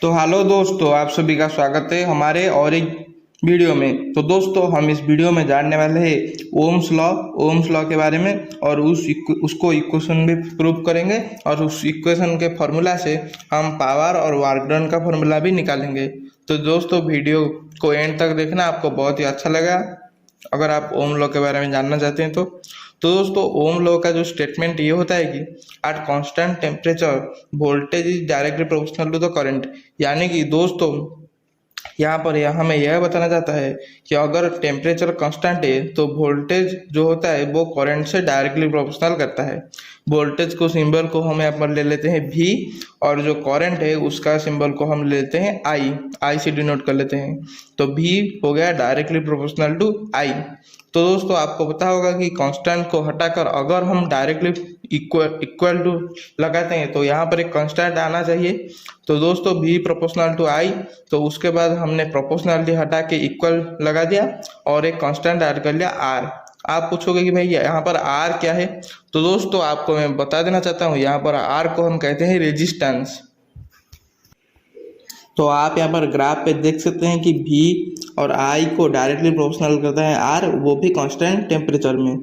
तो हेलो दोस्तों, आप सभी का स्वागत है हमारे और एक वीडियो में। तो दोस्तों, हम इस वीडियो में जानने वाले हैं ओम्स लॉ के बारे में और उसको इक्वेशन में प्रूव करेंगे और उस इक्वेशन के फॉर्मूला से हम पावर और वर्क डन का फॉर्मूला भी निकालेंगे। तो दोस्तों, वीडियो को एंड तक देखना, आपको बहुत ही अच्छा लगा अगर आप ओम लॉ के बारे में जानना चाहते हैं तो दोस्तों, ओम लॉ का जो स्टेटमेंट ये होता है कि at constant temperature voltage is directly proportional to the current. यानी कि दोस्तों, यहाँ पर हमें यह बताना चाहता है कि अगर टेम्परेचर कांस्टेंट है तो वोल्टेज जो होता है वो करंट से डायरेक्टली प्रोपोर्शनल करता है। वोल्टेज को सिंबल को हम यहाँ पर ले लेते हैं V और जो करंट है उसका सिंबल को हम ले लेते हैं I से डिनोट कर लेते हैं। तो V हो गया डायरेक्टली प्रोपोर्शनल टू I। तो दोस्तों, आपको पता होगा कि कांस्टेंट को हटाकर अगर हम डायरेक्टली इक्वल टू लगाते हैं तो यहाँ पर एक कांस्टेंट आना चाहिए। तो दोस्तों, V प्रोपोर्शनल टू I, तो उसके बाद हमने प्रोपोर्शनलिटी हटा के इक्वल लगा दिया और एक कांस्टेंट ऐड कर लिया R। आप पूछोगे कि भाई यहाँ पर R क्या है, तो दोस्तों आपको मैं बता देना चाहता हूँ, यहाँ पर R को हम कहते हैं रेजिस्टेंस। तो आप यहाँ पर ग्राफ पे देख सकते हैं कि V और I को डायरेक्टली प्रोपोर्शनल करता है R, वो भी कांस्टेंट टेम्परेचर में।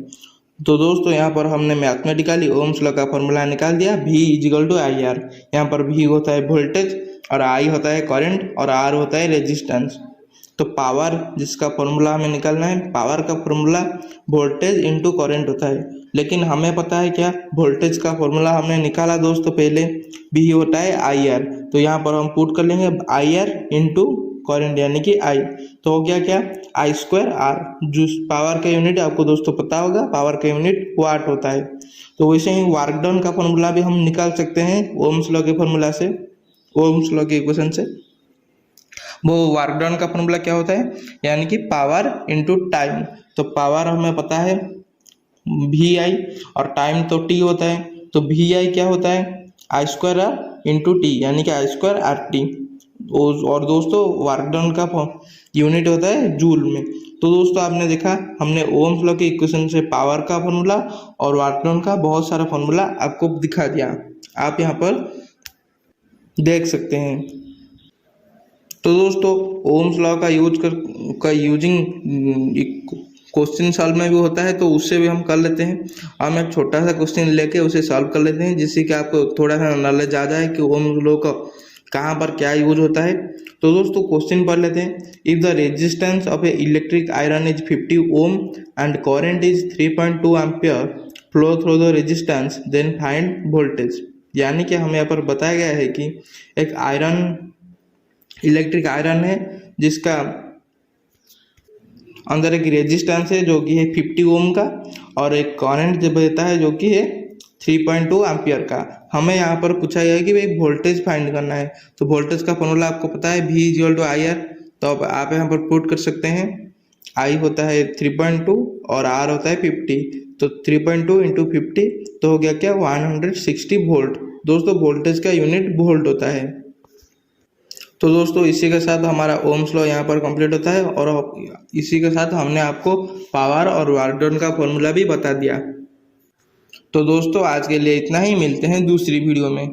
तो दोस्तों, यहाँ पर हमने मैथमेटिकली ओम्स लॉ का फॉर्मूला निकाल दिया, V equal to I R. यहाँ पर V होता है वोल्टेज और I होता है करंट और R होता है रेजिस्टेंस। तो पावर जिसका फॉर्मूला हमें निकालना है, पावर का फॉर्मूला वोल्टेज इंटू करंट होता है। लेकिन हमें पता है क्या, वोल्टेज का फॉर्मूला हमने निकाला दोस्तों पहले, V होता है आई आर। तो यहाँ पर हम पुट कर लेंगे आई आर इंटू करंट यानी कि I। तो हो गया क्या, I स्क्वायर R। जो पावर का यूनिट आपको दोस्तों पता होगा, पावर का यूनिट वाट होता है। तो वैसे ही वर्क डन का फॉर्मूला भी हम निकाल सकते हैं ओम्स लॉ के फॉर्मूला से, ओम्स लॉ के इक्वेशन से। वो वर्क डन का फॉर्मूला क्या होता है, यानी कि पावर इंटू टाइम। तो पावर हमें पता है VI और टाइम तो T होता है। तो VI क्या होता है, I square R into T यानी कि I स्क्वायर RT। और दोस्तों, वर्क डन का यूनिट होता है जूल में। तो दोस्तों, आपने देखा हमने ओम्स लॉ के इक्वेशन से पावर का फॉर्मूला और वर्क डन का बहुत सारा फॉर्मूला आपको दिखा दिया, आप यहाँ पर देख सकते हैं। तो दोस्तों, ओम्स लॉ का यूजिंग क्वेश्चन सॉल्व में भी होता है, तो उससे भी हम कर लेते हैं। हम एक छोटा सा क्वेश्चन लेके उसे सॉल्व कर लेते हैं, जिससे कि आपको थोड़ा सा नॉलेज आ जाए कि ओम्स लॉ का कहाँ पर क्या यूज होता है। तो दोस्तों, क्वेश्चन पढ़ लेते हैं। If the resistance of a electric iron is 50 ohm and current is 3.2 ampere flow through the resistance, then find voltage. यानी कि हमें यहाँ पर बताया गया है कि एक इलेक्ट्रिक आयरन है जिसका अंदर एक रेजिस्टेंस है जो कि है 50 ओम का, और एक करंट जब देता है जो कि है 3.2 एम्पियर का। हमें यहाँ पर पूछा गया है कि भाई वोल्टेज फाइंड करना है। तो वोल्टेज का फॉर्मूला आपको पता है, V equal to I R. तो अब आप यहाँ पर पुट कर सकते हैं, I होता है 3.2 और R होता है 50। तो 3.2 इंटू 50 तो हो गया क्या, 160 वोल्ट। दोस्तों, वोल्टेज का यूनिट वोल्ट होता है। तो दोस्तों, इसी के साथ हमारा ओम्स लॉ यहाँ पर कंप्लीट होता है और इसी के साथ हमने आपको पावर और वर्क डन का फॉर्मूला भी बता दिया। तो दोस्तों, आज के लिए इतना ही, मिलते हैं दूसरी वीडियो में।